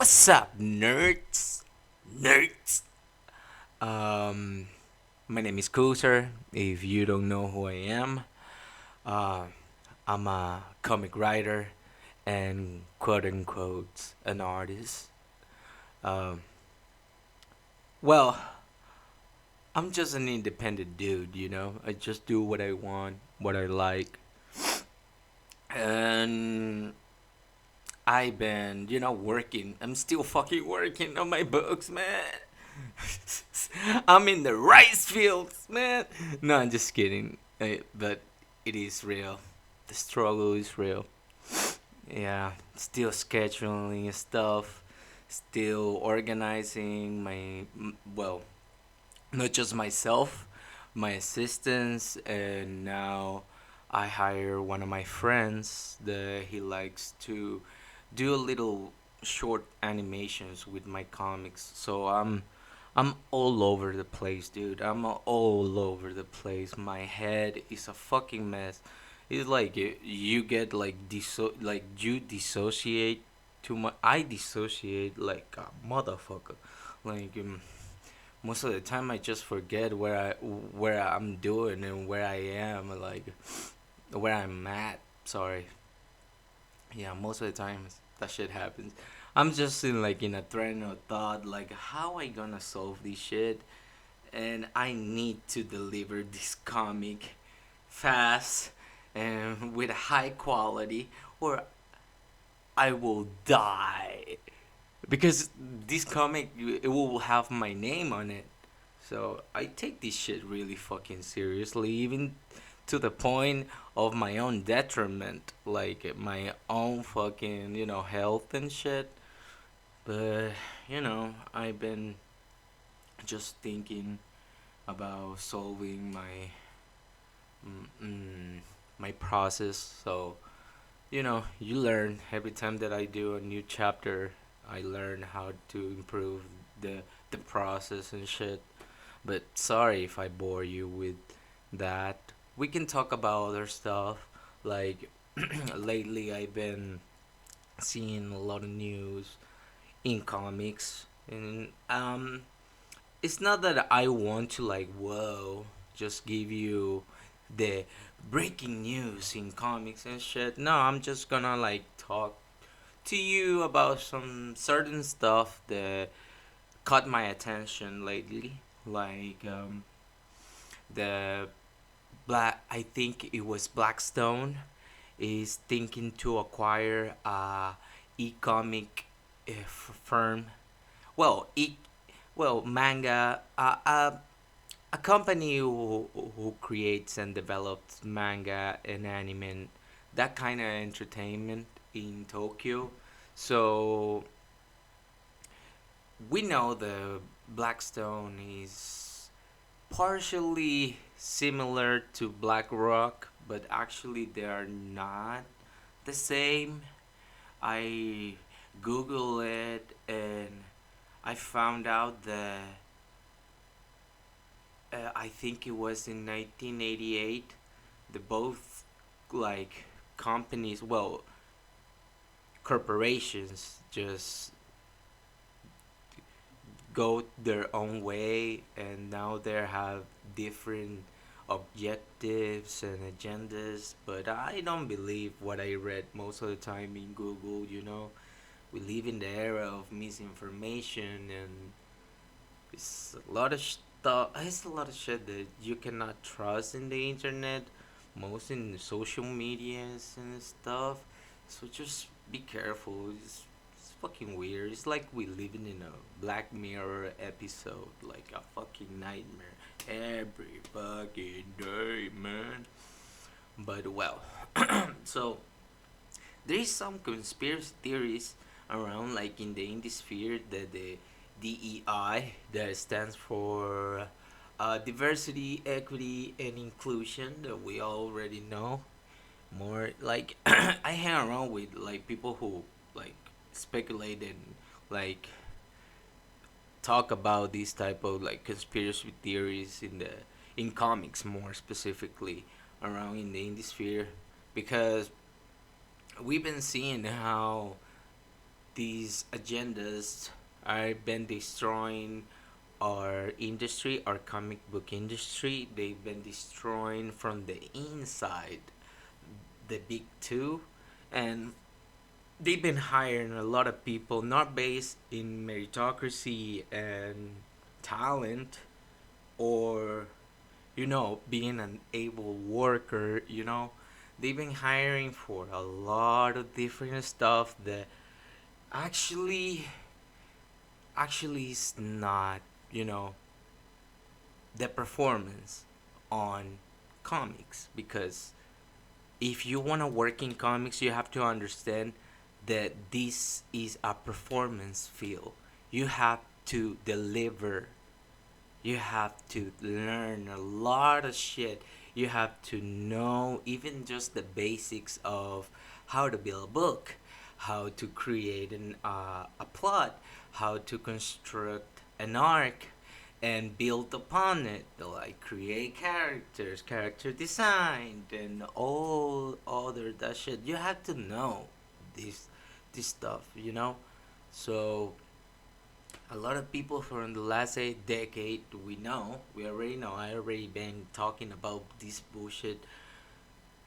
What's up, nerds? Nerds. Um, my name is Kuser. If you don't know who I am, uh, I'm a comic writer and quote unquote an artist. Um, well, I'm just an independent dude. I just do what I want, what I like, and I've been working. I'm still fucking working on my books, man. I'm in the rice fields, man. No, I'm just kidding. But it is real. The struggle is real. Yeah, still scheduling stuff, still organizing well, not just myself, my assistants, and now I hire one of my friends that he likes to do a little short animations with my comics. So I'm all over the place, dude. I'm all over the place. My head is a fucking mess. It's like you get like you dissociate too much. I dissociate like a motherfucker. Like most of the time I just forget where I'm doing and where I am, like where I'm at. Sorry. Yeah, most of the time that shit happens. I'm just in a train of thought, like how I gonna solve this shit, and I need to deliver this comic fast and with high quality, or I will die because this comic it will have my name on it. So I take this shit really fucking seriously, even to the point of my own detriment, like my own fucking health and shit. But I've been just thinking about solving mm, mm, my process. So you learn every time that I do a new chapter. I learn how to improve the process and shit. But sorry if I bore you with that. We can talk about other stuff. Like lately, I've been seeing a lot of news in comics, and it's not that I want to like whoa, just give you the breaking news in comics and shit. No, I'm just gonna like talk to you about some certain stuff that caught my attention lately, like the black. I think it was Blackstone is thinking to acquire a e-comic firm. Well, manga. A company who creates and develops manga and anime, that kind of entertainment in Tokyo. So we know the Blackstone is partially similar to BlackRock, but actually they are not the same. I Google it and I found out that I think it was in 1988 the both like companies, well, corporations just go their own way, and now they have different objectives and agendas. But I don't believe what I read most of the time in Google. We live in the era of misinformation, and it's a lot of stuff. It's a lot of shit that you cannot trust in the internet, most in social medias and stuff. So just be careful. It's fucking weird. It's like we living in a Black Mirror episode, like a fucking nightmare every fucking day, man. But well, so there is some conspiracy theories around, like in the indie sphere, that the DEI, that stands for diversity, equity, and inclusion, that we already know. More like I hang around with like people who like speculate and like talk about these type of like conspiracy theories in comics, more specifically around in the indie sphere, because we've been seeing how these agendas are been destroying our industry, our comic book industry. They've been destroying from the inside the big two, and they've been hiring a lot of people not based in meritocracy and talent, or being an able worker. They've been hiring for a lot of different stuff that actually actually is not, you know the performance on comics. Because if you want to work in comics, you have to understand that this is a performance field. You have to deliver. You have to learn a lot of shit. You have to know even just the basics of how to build a book, how to create a plot, how to construct an arc and build upon it, like create characters, character design, and all other that shit. You have to know this this stuff, So a lot of people from the last decade, we already know. I already been talking about this bullshit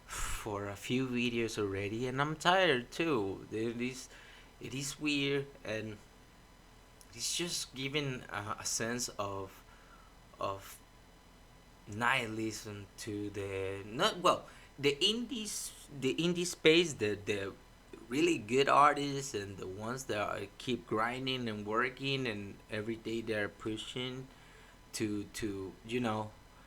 for a few videos already, and I'm tired too. It is weird, and it's just giving a sense of nihilism to the not well the indie space, the really good artists and the ones that keep grinding and working, and every day they're pushing to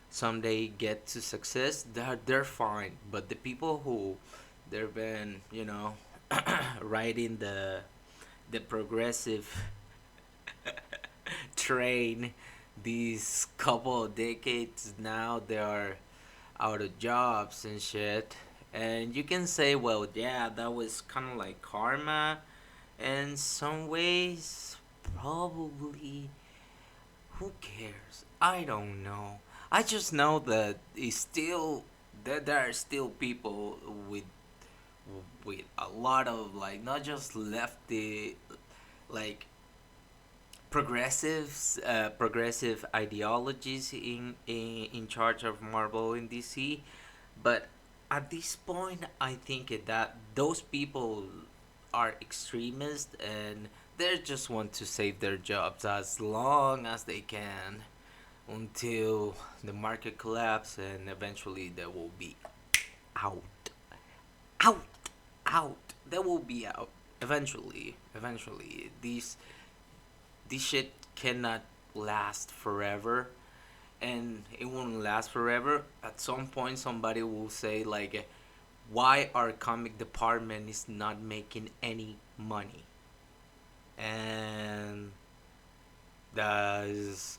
someday get to success. They're fine, but the people who they've been riding the progressive train these couple of decades now, they are out of jobs and shit. And you can say, well, yeah, that was kind of like karma in some ways. Probably. Who cares? I don't know. I just know that there are still people with a lot of, like, not just lefty, like, progressive ideologies in charge of Marvel and DC. But at this point, I think that those people are extremists, and they just want to save their jobs as long as they can until the market collapse, and eventually they will be out, out, out. They will be out eventually. Eventually, this shit cannot last forever, and it won't last forever. At some point, somebody will say, like, why our comic department is not making any money, and that is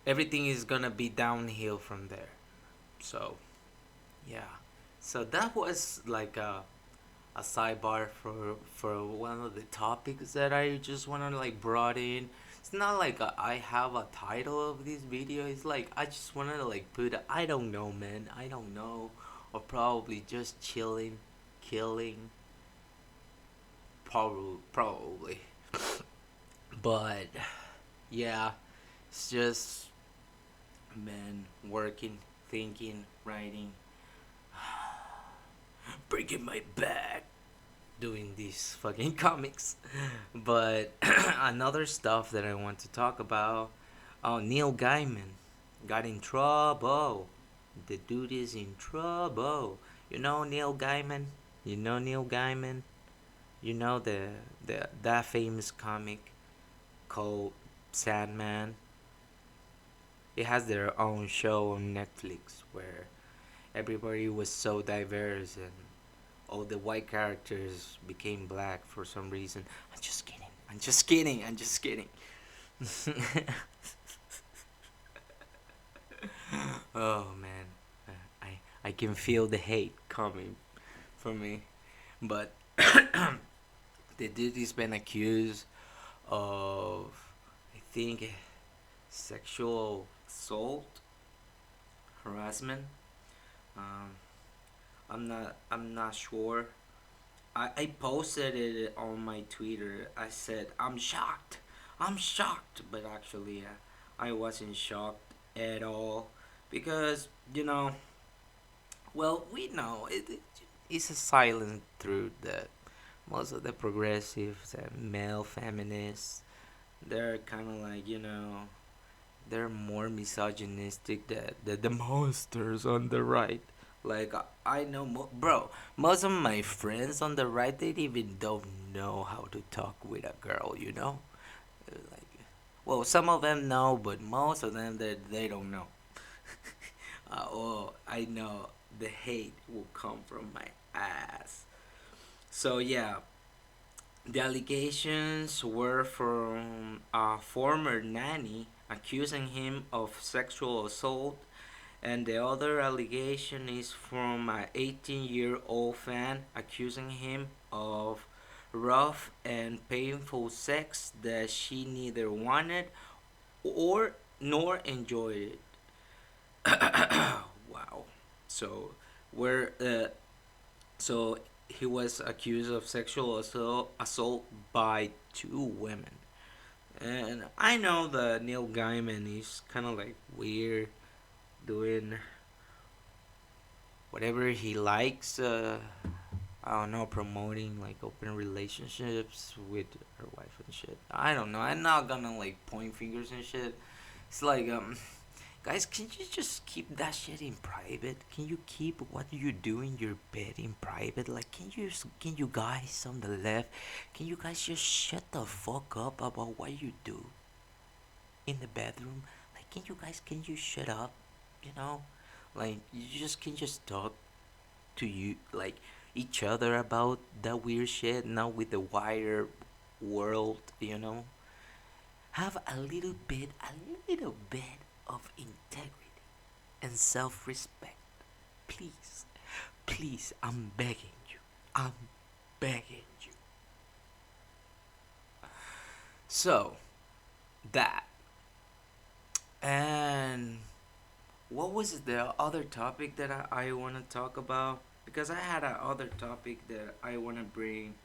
everything is gonna be downhill from there. So yeah, so that was like a sidebar for one of the topics that I just want to, like, brought in. It's not like I have a title of this video. It's like I just want to, like, I don't know, man. I don't know, or probably just chilling, killing. Probably. But yeah, it's just, man, working, thinking, writing, breaking my back doing these fucking comics. But another stuff that I want to talk about, oh, Neil Gaiman got in trouble. The dude is in trouble. You know Neil Gaiman? You know Neil Gaiman? You know the that famous comic called Sandman? It has their own show on Netflix where everybody was so diverse, and all the white characters became black for some reason. I'm just kidding. I'm just kidding. I'm just kidding. Oh man, I can feel the hate coming for me, but the dude has been accused of, I think, sexual assault, harassment. Um, I'm not sure I posted it on my Twitter. I said, I'm shocked. I'm shocked. But actually, I wasn't shocked at all. Because, well, we know it's a silent truth that most of the progressives and male feminists, they're kind of like, they're more misogynistic than the monsters on the right. Like I know, bro. Most of my friends on the right, they even don't know how to talk with a girl. Like, well, some of them know, but most of them they don't know. Oh, I know the hate will come from my ass. So yeah, the allegations were from a former nanny accusing him of sexual assault, and the other allegation is from an 18-year-old fan accusing him of rough and painful sex that she neither wanted or nor enjoyed it. Wow. So we're so he was accused of sexual assault by two women. And I know that Neil Gaiman is kind of like weird doing whatever he likes. I don't know, promoting like open relationships with her wife and shit. I don't know. I'm not gonna like point fingers and shit. It's like guys, can you just keep that shit in private? Can you keep what you do in your bed in private? Like, can you guys on the left, can you guys just shut the fuck up about what you do in the bedroom? Like, can you shut up? You know, like you just can just talk to you like each other about that weird shit, not with the wider world. Have a little bit of integrity and self-respect, please. Please, I'm begging you. I'm begging you. So that, and what was the other topic that I want to talk about? Because I had a other topic that I want to bring.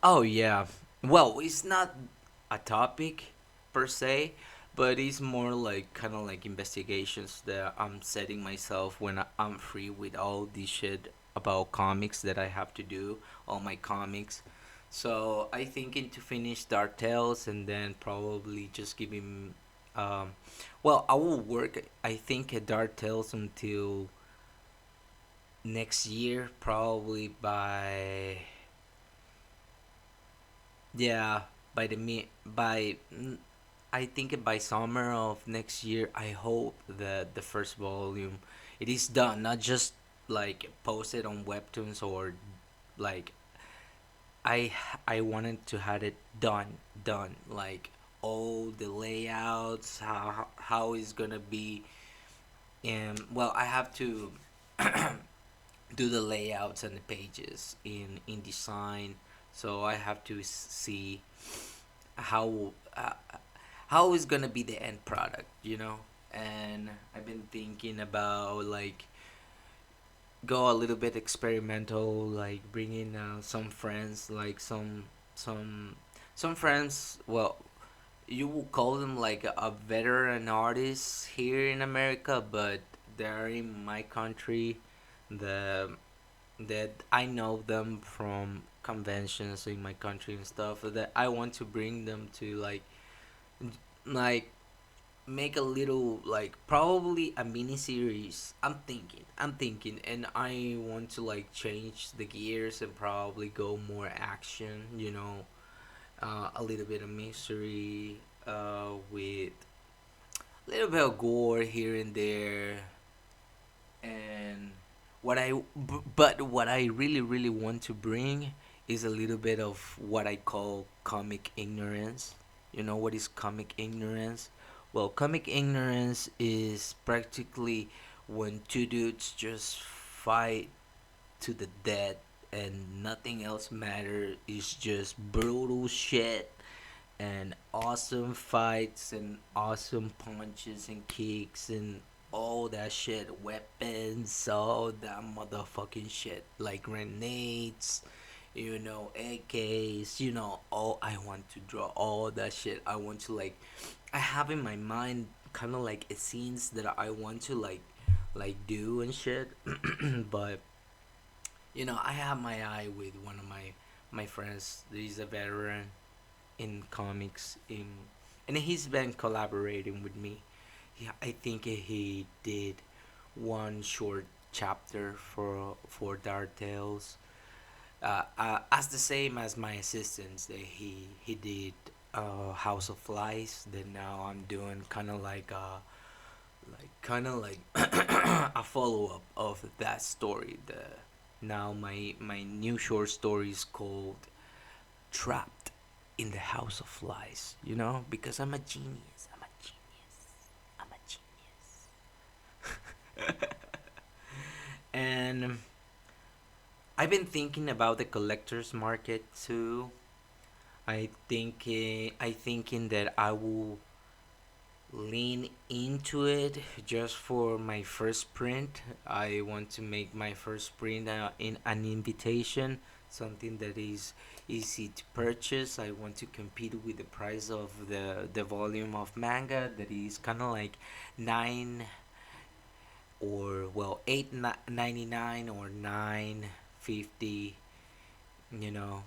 Oh yeah. Well, it's not a topic per se, but it's more like kind of like investigations that I'm setting myself when I'm free with all this shit about comics that I have to do, all my comics. So I thinking to finish Dark Tales and then probably just give him. Well, I will work. I think at Dark Tales until next year, probably by, yeah, by the me by I think by summer of next year. I hope that the first volume it is done, not just like posted on webtoons or like I I wanted to have it done like all the layouts, how it's gonna be. And well, I have to do the layouts and the pages in InDesign, so I have to see how uh, how is gonna be the end product. And I've been thinking about like go a little bit experimental, like bringing some friends, like some friends. Well, you will call them like a veteran artist here in America, but they're in my country. The that I know them from conventions in my country and stuff. That I want to bring them to like make a little like probably a mini series. I'm thinking, and I want to like change the gears and probably go more action. A little bit of mystery, with a little bit of gore here and there. And but what I really want to bring is a little bit of what I call comic ignorance. You know what is comic ignorance? Well, comic ignorance is practically when two dudes just fight to the death and nothing else matters. It's just brutal shit and awesome fights and awesome punches and kicks and all that shit, weapons, all that motherfucking shit, like grenades, AKs, all I want to draw all that shit. I want to like I have in my mind kind of like scenes that I want to like do and shit. But I have my eye with one of my friends. He's a veteran in comics and he's been collaborating with me. I think he did one short chapter for Dark Tales, as the same as my assistants. That he did House of Flies. Then now I'm doing kind of like a follow up of that story. The Now my new short story is called Trapped in the House of Flies. Because I'm a genius. I'm a genius. I'm a genius. And I've been thinking about the collector's market too. I thinking that I will lean into it just for my first print. I want to make my first print in an invitation, something that is easy to purchase. I want to compete with the price of the volume of manga that is kind of like 8.99 or 9.50. You know,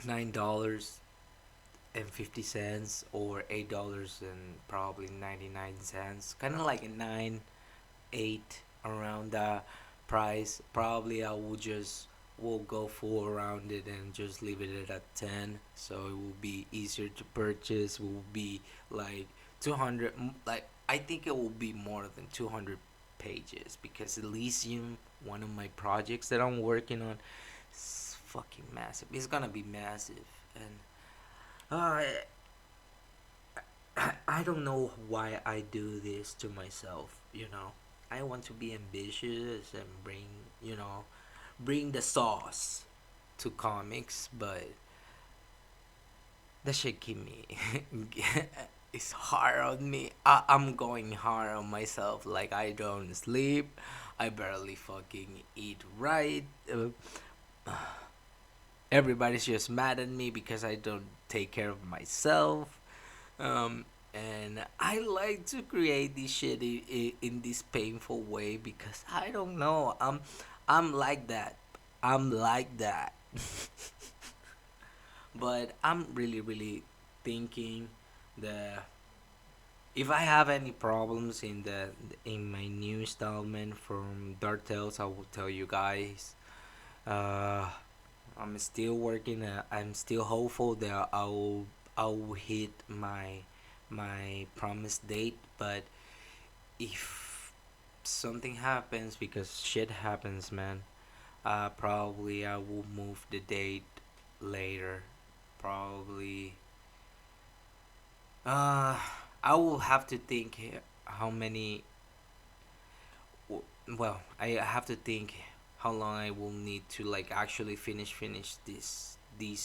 $9.50 or $8 and probably 99 cents, kind of like a 9, 8 around that price. Probably I will go full around it and just leave it at 10, so it will be easier to purchase. It will be like 200, like I think it will be more than 200 pages, because Elysium, one of my projects that I'm working on, is fucking massive. It's gonna be massive. And uh, I don't know why I do this to myself. I want to be ambitious and bring the sauce to comics, but that shit keep me. It's hard on me. I'm going hard on myself. Like, I don't sleep. I barely fucking eat right. Everybody's just mad at me because I don't take care of myself. And I like to create this shit in this painful way, because I don't know. I'm like that. I'm like that. But I'm really, really thinking that if I have any problems in my new installment from Dark Tales, I will tell you guys. Uh, I'm still working. I'm still hopeful that I'll hit my promised date. But if something happens, because shit happens, man, probably I will move the date later. Probably. Uh, I will have to think how many. Well, I have to think how long I will need to like actually finish this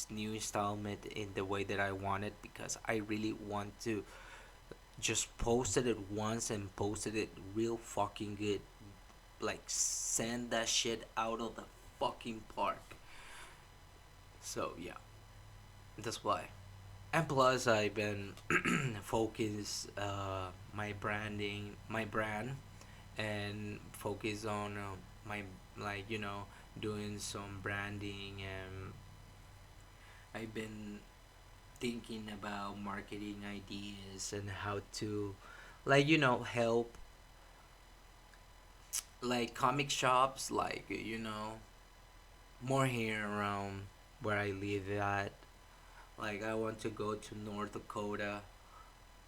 new installment in the way that I want it, because I really want to just posted it once and posted it real fucking good. Like, send that shit out of the fucking park. So yeah, that's why. And plus, I've been focus my brand, and focus on my, like, doing some branding. And I've been thinking about marketing ideas and how to, like, help like comic shops, like, more here around where I live at. Like, I want to go to North Dakota,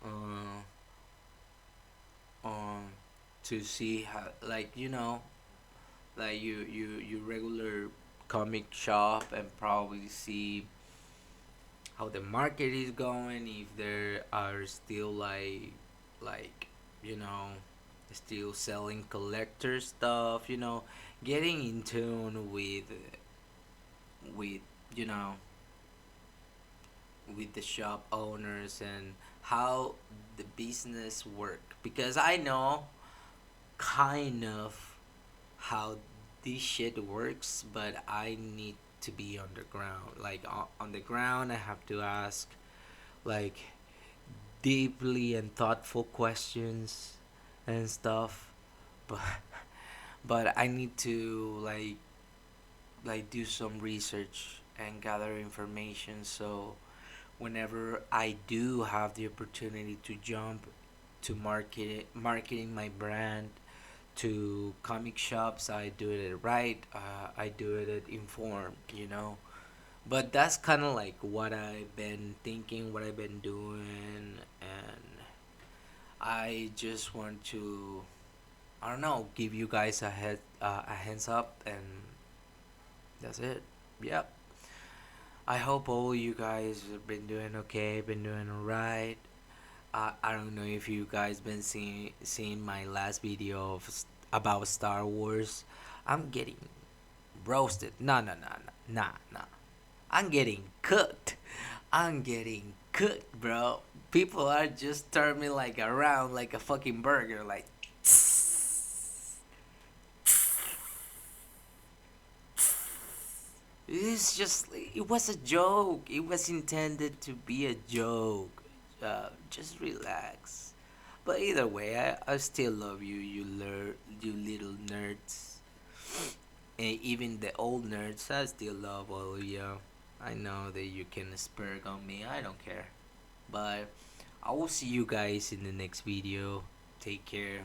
uh, um, to see how, like, like you regular comic shop, and probably see how the market is going, if there are still like you know still selling collector stuff, getting in tune with you know with the shop owners, and how the business work, because I know kind of how this shit works, but I need to be on the ground. Like on the ground, I have to ask like deeply and thoughtful questions and stuff. But I need to do some research and gather information, so whenever I do have the opportunity to jump to marketing my brand to comic shops, I do it right. I do it informed, But that's kind of like what I've been thinking, what I've been doing, and I just want to, I don't know, give you guys a hands up, and that's it. Yep. I hope all you guys have been doing okay, been doing alright. I don't know if you guys been seeing my last video about Star Wars. I'm getting roasted. Nah. I'm getting cooked. I'm getting cooked, bro. People are just turning me like around like a fucking burger, like. It's just, it was a joke. It was intended to be a joke. Just relax. But either way, I still love you, you little nerds. And even the old nerds, I still love all of you. I know that you can spurg on me. I don't care. But I will see you guys in the next video. Take care.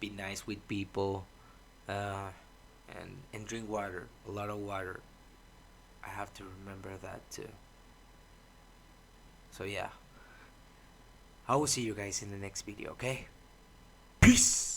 Be nice with people. Uh, and drink water. A lot of water. I have to remember that too. So yeah, I will see you guys in the next video, okay? Peace!